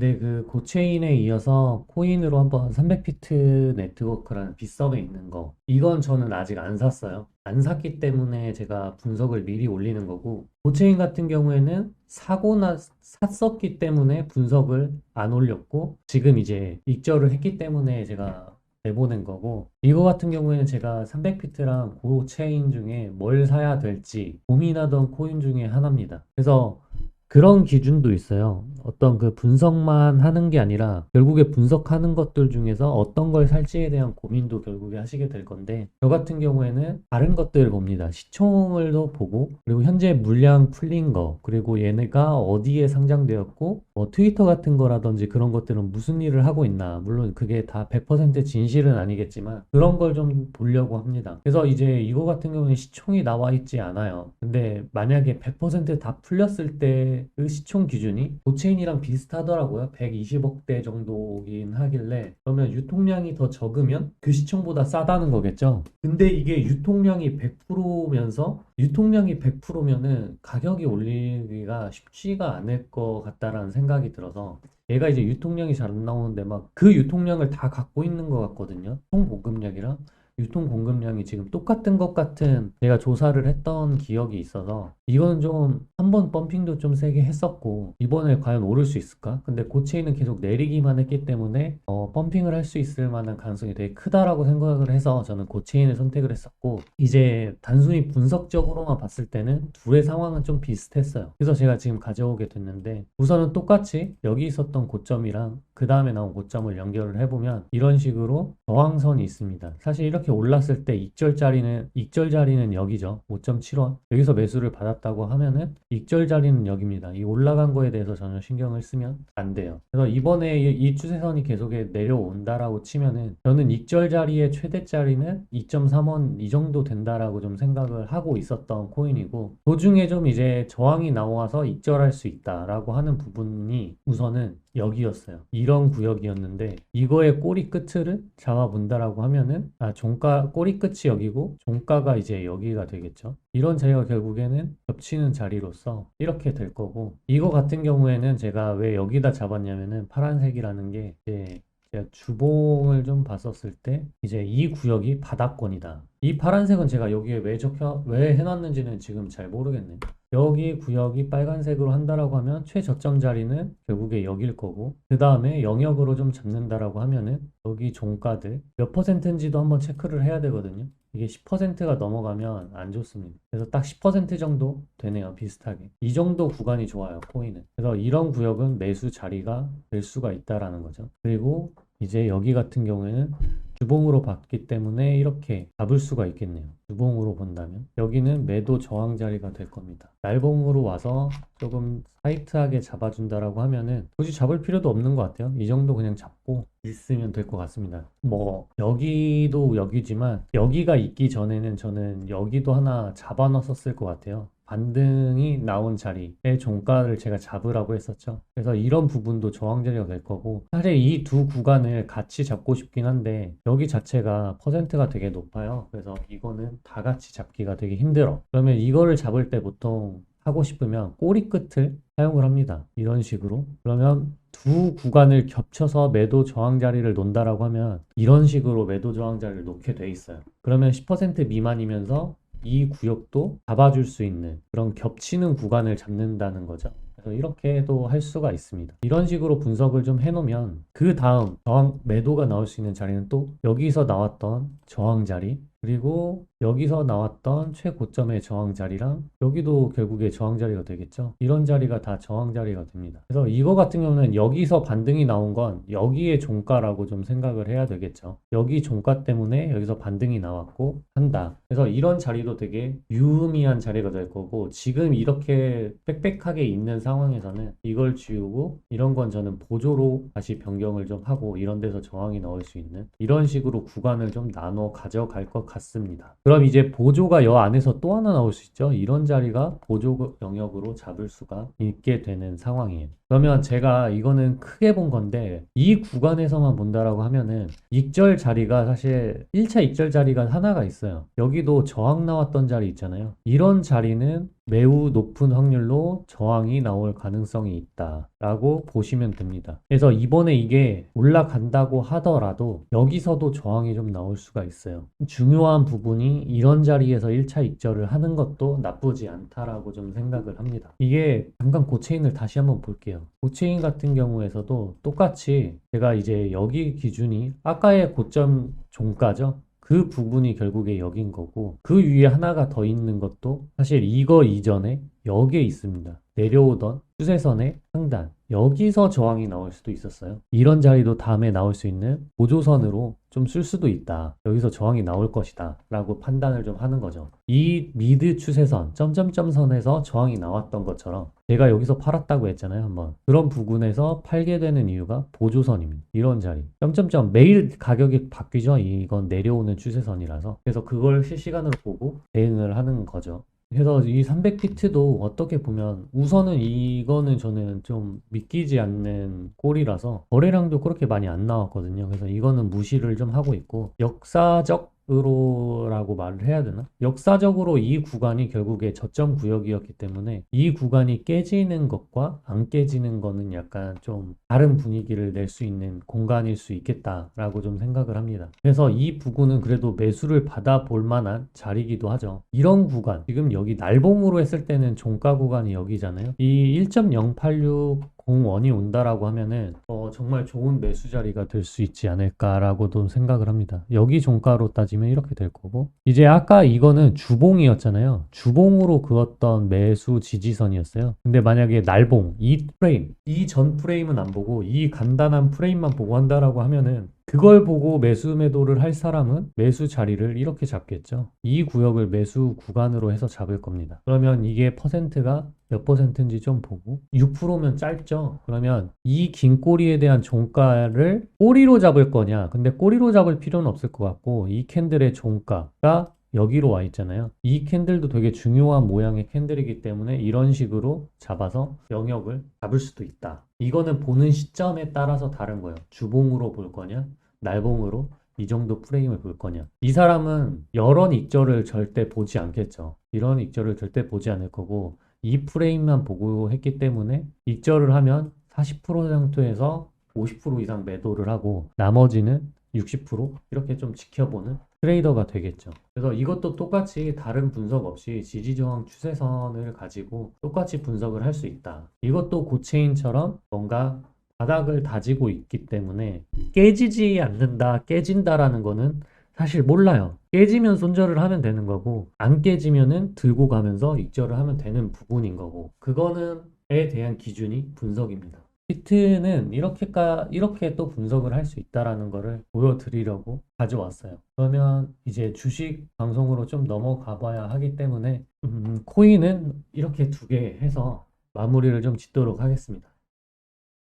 근데 그 고체인에 이어서 코인으로 한번 300피트 네트워크라는 빗썸에 있는 거. 이건 저는 아직 안 샀어요. 안 샀기 때문에 제가 분석을 미리 올리는 거고, 고체인 같은 경우에는 사고나 샀었기 때문에 분석을 안 올렸고, 지금 이제 익절을 했기 때문에 제가 내보낸 거고, 이거 같은 경우에는 제가 300피트랑 고체인 중에 뭘 사야 될지 고민하던 코인 중에 하나입니다. 그래서 그런 기준도 있어요. 어떤 그 분석만 하는 게 아니라 결국에 분석하는 것들 중에서 어떤 걸 살지에 대한 고민도 결국에 하시게 될 건데 저 같은 경우에는 다른 것들을 봅니다. 시총을도 보고 그리고 현재 물량 풀린 거 그리고 얘네가 어디에 상장되었고 뭐 트위터 같은 거라든지 그런 것들은 무슨 일을 하고 있나 물론 그게 다 100% 진실은 아니겠지만 그런 걸 좀 보려고 합니다. 그래서 이제 이거 같은 경우는 시총이 나와 있지 않아요. 근데 만약에 100%다 풀렸을 때 그 시총 기준이 고체인이랑 비슷하더라고요. 120억 대 정도긴 하길래 그러면 유통량이 더 적으면 그 시총보다 싸다는 거겠죠. 근데 이게 유통량이 100%면서 유통량이 100%면은 가격이 올리기가 쉽지가 않을 것 같다라는 생각이 들어서 얘가 이제 유통량이 잘 안 나오는데 막 그 유통량을 다 갖고 있는 것 같거든요. 총 공급량이랑 유통 공급량이 지금 똑같은 것 같은 제가 조사를 했던 기억이 있어서 이거는 좀 한 번 펌핑도 좀 세게 했었고 이번에 과연 오를 수 있을까? 근데 고체인은 계속 내리기만 했기 때문에 펌핑을 할 수 있을 만한 가능성이 되게 크다라고 생각을 해서 저는 고체인을 선택을 했었고 이제 단순히 분석적으로만 봤을 때는 둘의 상황은 좀 비슷했어요. 그래서 제가 지금 가져오게 됐는데 우선은 똑같이 여기 있었던 고점이랑 그 다음에 나온 고점을 연결을 해보면 이런 식으로 저항선이 있습니다. 사실 이렇게 올랐을 때 익절 자리는 여기죠. 5.7원. 여기서 매수를 받았다고 하면은 익절 자리는 여기입니다. 이 올라간 거에 대해서 전혀 신경을 쓰면 안 돼요. 그래서 이번에 이 추세선이 계속 내려온다라고 치면은 저는 익절 자리의 최대 자리는 2.3원 이 정도 된다라고 좀 생각을 하고 있었던 코인이고 도중에 좀 이제 저항이 나와서 익절할 수 있다라고 하는 부분이 우선은 여기였어요. 이런 구역이었는데 이거의 꼬리 끝을 잡아본다라고 하면은 종가 꼬리 끝이 여기고 종가가 이제 여기가 되겠죠. 이런 자리가 결국에는 겹치는 자리로서 이렇게 될 거고 이거 같은 경우에는 제가 왜 여기다 잡았냐면은 파란색이라는 게 이제 제가 주봉을 좀 봤었을 때 이제 이 구역이 바닥권이다. 이 파란색은 제가 여기에 왜 해놨는지는 지금 잘 모르겠네요. 여기 구역이 빨간색으로 한다라고 하면 최저점 자리는 결국에 여길 거고 그 다음에 영역으로 좀 잡는다라고 하면은 여기 종가들 몇 퍼센트인지도 한번 체크를 해야 되거든요. 이게 10%가 넘어가면 안 좋습니다. 그래서 딱 10% 정도 되네요. 비슷하게. 이 정도 구간이 좋아요. 코인은. 그래서 이런 구역은 매수 자리가 될 수가 있다라는 거죠. 그리고 이제 여기 같은 경우에는 주봉으로 봤기 때문에 이렇게 잡을 수가 있겠네요. 주봉으로 본다면 여기는 매도 저항 자리가 될 겁니다. 날봉으로 와서 조금 타이트하게 잡아준다라고 하면은 굳이 잡을 필요도 없는 것 같아요. 이 정도 그냥 잡고 있으면 될 것 같습니다. 뭐 여기도 여기지만 여기가 있기 전에는 저는 여기도 하나 잡아놨었을 것 같아요. 반등이 나온 자리의 종가를 제가 잡으라고 했었죠. 그래서 이런 부분도 저항 자리가 될 거고 사실 이 두 구간을 같이 잡고 싶긴 한데 여기 자체가 퍼센트가 되게 높아요. 그래서 이거는 다 같이 잡기가 되게 힘들어. 그러면 이거를 잡을 때 보통 하고 싶으면 꼬리 끝을 사용을 합니다. 이런 식으로. 그러면 두 구간을 겹쳐서 매도 저항 자리를 논다라고 하면 이런 식으로 매도 저항 자리를 놓게 돼 있어요. 그러면 10% 미만이면서 이 구역도 잡아줄 수 있는 그런 겹치는 구간을 잡는다는 거죠. 그래서 이렇게도 할 수가 있습니다. 이런 식으로 분석을 좀 해놓으면 그 다음 저항 매도가 나올 수 있는 자리는 또 여기서 나왔던 저항 자리 그리고 여기서 나왔던 최고점의 저항 자리랑 여기도 결국에 저항 자리가 되겠죠. 이런 자리가 다 저항 자리가 됩니다. 그래서 이거 같은 경우는 여기서 반등이 나온 건 여기의 종가라고 좀 생각을 해야 되겠죠. 여기 종가 때문에 여기서 반등이 나왔고 한다. 그래서 이런 자리도 되게 유의미한 자리가 될 거고 지금 이렇게 빽빽하게 있는 상황에서는 이걸 지우고 이런 건 저는 보조로 다시 변경을 좀 하고 이런 데서 저항이 나올 수 있는 이런 식으로 구간을 좀 나눠 가져갈 것 같습니다. 그럼 이제 보조가 여 안에서 또 하나 나올 수 있죠. 이런 자리가 보조 영역으로 잡을 수가 있게 되는 상황이에요. 그러면 제가 이거는 크게 본 건데 이 구간에서만 본다라고 하면은 익절 자리가 사실 1차 익절 자리가 하나가 있어요. 여기도 저항 나왔던 자리 있잖아요. 이런 자리는 매우 높은 확률로 저항이 나올 가능성이 있다라고 보시면 됩니다. 그래서 이번에 이게 올라간다고 하더라도 여기서도 저항이 좀 나올 수가 있어요. 중요한 부분이 이런 자리에서 1차 익절을 하는 것도 나쁘지 않다라고 좀 생각을 합니다. 이게 잠깐 고체인을 다시 한번 볼게요. 고체인 같은 경우에서도 똑같이 제가 이제 여기 기준이 아까의 고점 종가죠. 그 부분이 결국에 여긴 거고 그 위에 하나가 더 있는 것도 사실 이거 이전에 여기에 있습니다. 내려오던 추세선의 상단 여기서 저항이 나올 수도 있었어요. 이런 자리도 다음에 나올 수 있는 보조선으로 좀 쓸 수도 있다. 여기서 저항이 나올 것이다 라고 판단을 좀 하는 거죠. 이 미드 추세선 점점점 선에서 저항이 나왔던 것처럼 제가 여기서 팔았다고 했잖아요. 한번 그런 부분에서 팔게 되는 이유가 보조선입니다. 이런 자리 점점점 매일 가격이 바뀌죠. 이건 내려오는 추세선이라서 그래서 그걸 실시간으로 보고 대응을 하는 거죠. 그래서 이 300피트도 어떻게 보면 우선은 이거는 저는 좀 믿기지 않는 꼴이라서 거래량도 그렇게 많이 안 나왔거든요. 그래서 이거는 무시를 좀 하고 있고 역사적으로라고 말을 해야 되나? 역사적으로 이 구간이 결국에 저점 구역이었기 때문에 이 구간이 깨지는 것과 안 깨지는 거는 약간 좀 다른 분위기를 낼 수 있는 공간일 수 있겠다라고 좀 생각을 합니다. 그래서 이 부분은 그래도 매수를 받아볼 만한 자리이기도 하죠. 이런 구간 지금 여기 날봉으로 했을 때는 종가 구간이 여기잖아요. 이 1.08601이 온다라고 하면은 정말 좋은 매수 자리가 될 수 있지 않을까라고도 생각을 합니다. 여기 종가로 따지면 이렇게 될 거고 이제 아까 이거는 주봉이었잖아요. 주봉으로 그었던 매수 지지선이었어요. 근데 만약에 날봉 이 프레임 이 전 프레임은 안 보고 이 간단한 프레임만 보고 한다라고 하면은 그걸 보고 매수 매도를 할 사람은 매수 자리를 이렇게 잡겠죠. 이 구역을 매수 구간으로 해서 잡을 겁니다. 그러면 이게 퍼센트가 몇 퍼센트인지 좀 보고 6%면 짧죠. 그러면 이 긴 꼬리에 대한 종가를 꼬리로 잡을 거냐? 근데 꼬리로 잡을 필요는 없을 것 같고 이 캔들의 종가가 여기로 와 있잖아요. 이 캔들도 되게 중요한 모양의 캔들이기 때문에 이런 식으로 잡아서 영역을 잡을 수도 있다. 이거는 보는 시점에 따라서 다른 거예요. 주봉으로 볼 거냐? 날봉으로 이 정도 프레임을 볼 거냐. 이 사람은 이런 익절을 절대 보지 않겠죠. 이런 익절을 절대 보지 않을 거고 이 프레임만 보고 했기 때문에 익절을 하면 40% 정도에서 50% 이상 매도를 하고 나머지는 60% 이렇게 좀 지켜보는 트레이더가 되겠죠. 그래서 이것도 똑같이 다른 분석 없이 지지저항 추세선을 가지고 똑같이 분석을 할 수 있다. 이것도 고체인처럼 뭔가 바닥을 다지고 있기 때문에 깨지지 않는다, 깨진다라는 거는 사실 몰라요. 깨지면 손절을 하면 되는 거고 안 깨지면은 들고 가면서 익절을 하면 되는 부분인 거고 그거는에 대한 기준이 분석입니다. 피트는 이렇게 또 분석을 할 수 있다라는 거를 보여드리려고 가져왔어요. 그러면 이제 주식 방송으로 좀 넘어가 봐야 하기 때문에 코인은 이렇게 두 개 해서 마무리를 좀 짓도록 하겠습니다.